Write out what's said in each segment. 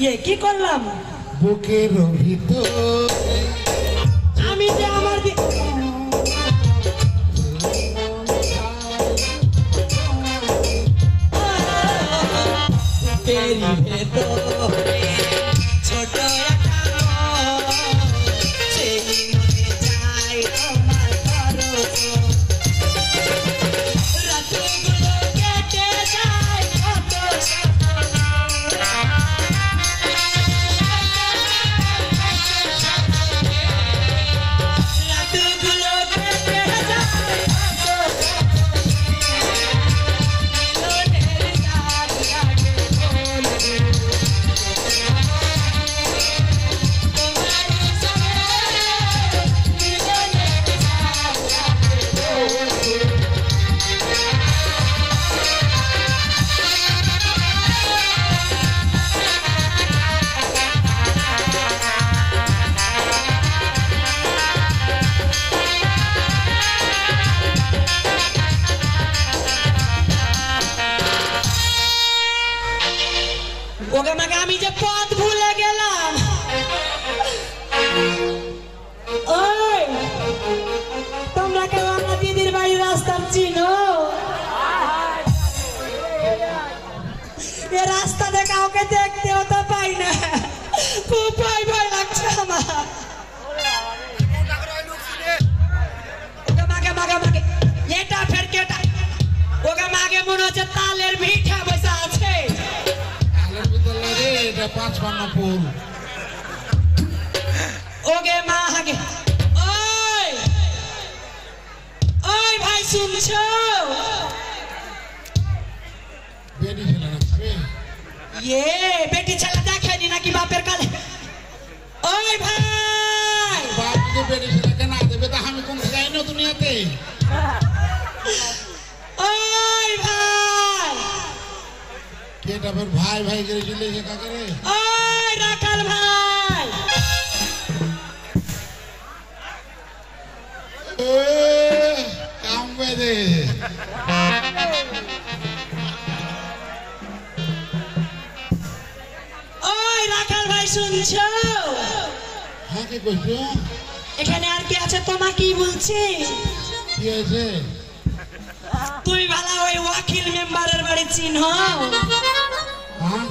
ये কি করলাম বুকের ভিতর আমি যে আমার तेरी ভেতরে ছোট একটা সেই মনে যায় তোমার পরশ রাতগুলো কেটে যায় কত রাতগুলো কেটে যায় মিলনের ডাক ডাকে বলে তোমার সঙ্গে মিলনের ডাক ডাকে বলে ওকে মাকে আমি যে পথ ভুলে গেলাম ওই তোমরা কেউ আমার দিদির বাড়ির রাস্তা চিনো এ রাস্তাতে কাউকে দেখতেও তো পাই না খুব ভয় ভয় লাগছে আমার ওকে মাকে মাকে মাকে এটা ফের কেটা ওকে মাকে মনে হচ্ছে তালের মিঠা বসে আছে আলের ভিতর লাগে এটা ৫৫ ওকে মা হাগে ওই ওই ভাই শুনছো বেডি ছিল না খাবে ये बेटी चला দেখেনি নাকি বাপের কালে ওই ভাই বাপ যদি বেডি ছিল কেন দেবে তা আমি কোন যাই না দুনিয়াতে ওই ভাই কেটা ফের ভাই ভাই করে চলে যে কাকে রে ওই রাখাল ভাই এ কাম বেদে ওই রাখাল ভাই শুনছো হ্যাঁ কি কইছো এখানে আর কি আছে তোমা কি বলছি কি আছে তুই ভালো ওই ওয়াকিল মেম্বারের বাড়ি চিনো হ্যাঁ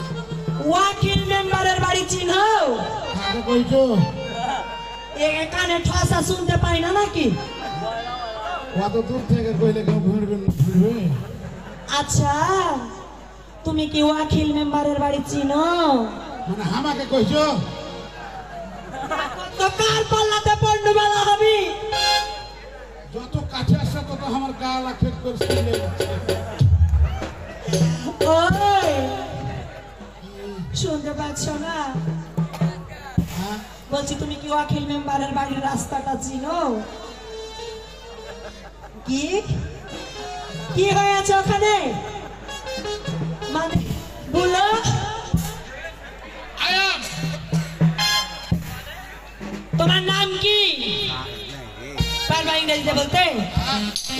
ওয়াকিল মেম্বারের বাড়ি চিনো কাকে কইছো এখানে ঠসা শুনতে পাই না নাকি কত দূর থেকে কইলে কেউ ভিড়বে আচ্ছা তুমি কি ওয়াকিল মেম্বারের বাড়ি চিনো মানে আমাকে কইছো তো কার পাল্লাতে পড়নু বেলা হবি যত কাছে আসছে তত আমার গা লাখের করছে ওই শুনতে পাচ্ছ না হ্যাঁ বলছি তুমি কি ওয়াকিল মেম্বারের বাড়ির রাস্তাটা চিনো কি কি হয়েছে ওখানে মানে বলো আয়াম তোমার নাম কি পারবা ইংরেজিতে বলতে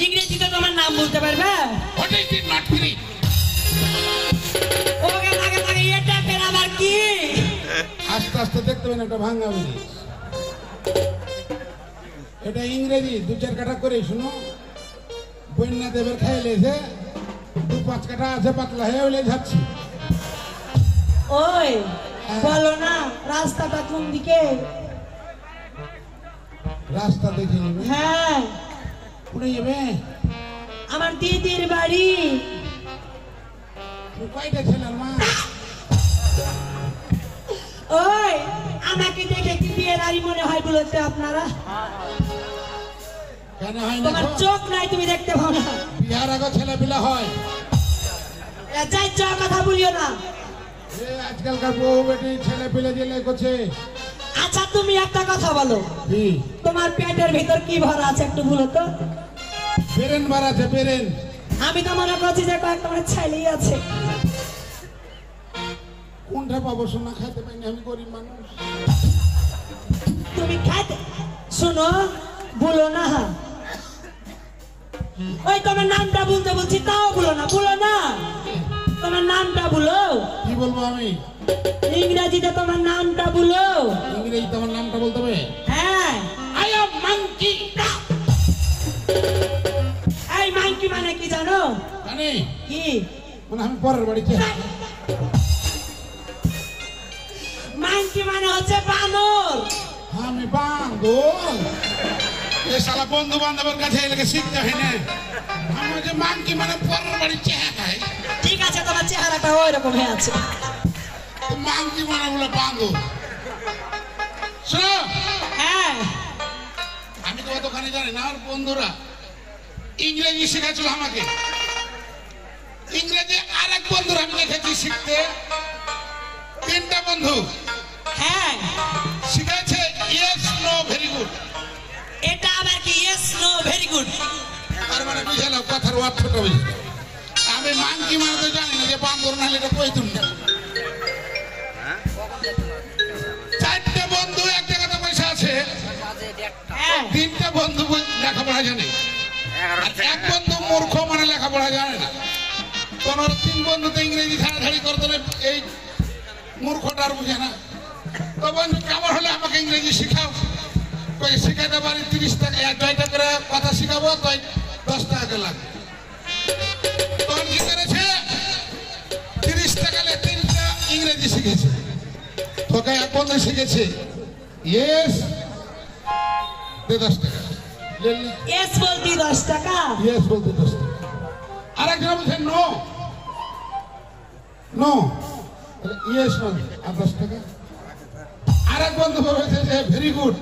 ইংরেজিতে তোমার নাম বলতে পারবে what is it not free okay আগে আগে এটা ফের আবার কি আস্তে আস্তে দেখতে পেন একটা ভাঙা ব্রিজ এটা ইংরেজি ২-৪ কাঠা করে শুনো বন্যা দেবের খাইলেছে ২-৫ কাঠা আছে পাতলা হয়ে হইলে যাচ্ছি ওই বলো না রাস্তাটা কোন দিকে রাস্তা দেখে নেবে হ্যাঁ পুড়ে যাবে আমার দিদির বাড়ি কয়টা ছেলের মা ওই আমাকে দেখে কি বিয়ের আড়ি মনে হয় বলতে আপনারা কেন হয় না তোমার চোখ নাই তুমি দেখতে পাও না বিহার আগে ছেলে পিলা হয় যাই চোখ কথা বলিও না আজকালকার বউ বেটি ছেলে পিলে জেলে করছে আচ্ছা তুমি একটা কথা বলো কি তোমার পেটের ভিতর কি ভরা আছে একটু বলো তো বেরেন বার আছে বেরেন আমি তো মনে করছি যে কয়েকটা আমার ছেলেই আছে কোনটা পাবো সোনা খাইতে পাইনি আমি গরিব মানুষ তুমি খাইতে শুনো বলো না ওই তোমার নামটা বলতে বলছি তাও বলো না তোমার নামটা বলো কি বলবো আমি ইংরেজিতে তোমার নামটা বলো। ইংরেজি তোমার নামটা বলতে হবে। হ্যাঁ, আই এম মাঙ্কি। এই মাইকি মানে কি জানো? জানি, কি? মানে আমি পরের বাড়িতে। মাইকি মানে হচ্ছে বানর। আমি বান্দর। এ শালা বন্ধু বান্ধবের কাছে এলাকে শিখতে হয় না। আমি যে মাঙ্কি মানে পরের বাড়ির চেহারা। ঠিক আছে, তোমার চেহারাটা ওই রকম হয়ে আছে। মাঙ্কি মানে বলে বান্দর। শোনো, হ্যাঁ, আমি তো অতখানি জানি না। আমার বন্ধুরা ইংরেজি শেখাচ্ছিল আমাকে। ইংরেজি আর এক বন্ধুরা আমি দেখেছি শিখতে। 3টা বন্ধু হ্যাঁ। শিখেছে ইয়েস নো ভেরি গুড। এটা আবার কি ইয়েস নো ভেরি গুড? তার মানে বুঝালো কথার অর্থটা বুঝে। আমি মাঙ্কি মানে তো জানি না, যে বান্দর নাহলে এটা কইতুম না। 4টে বন্ধু এক জায়গাতে বসে আছে। হ্যাঁ, 3টে বন্ধু লেখাপড়া জানে, আর এক বন্ধু মূর্খ মানে লেখাপড়া জানে না। কোন 3 বন্ধুতে ইংরেজি ছাড়াছাড়ি করতে এই মূর্খটা আর বুঝে না। তো বন্ধু কেমন হলে আমাকে ইংরেজি শিখাও। কই শিখাতে পারি 30 টাকা, 1 করে কথা শিখাবো, তাই 10 টাকা লাগবে। তখন কি করেছে, 30 টাকা 3টা ইংরেজি শিখেছে। তোকে এক বন্ধু শিখেছে ইয়েস, দে 10 টাকা। ইয়েস বলতি 10 টাকা। ইয়েস বলতে 10 টাকা। আর একজন বলছে নো, নো ইয়েস বলতে আর 10 টাকা। আর এক বন্ধু বলেছে যে ভেরি গুড,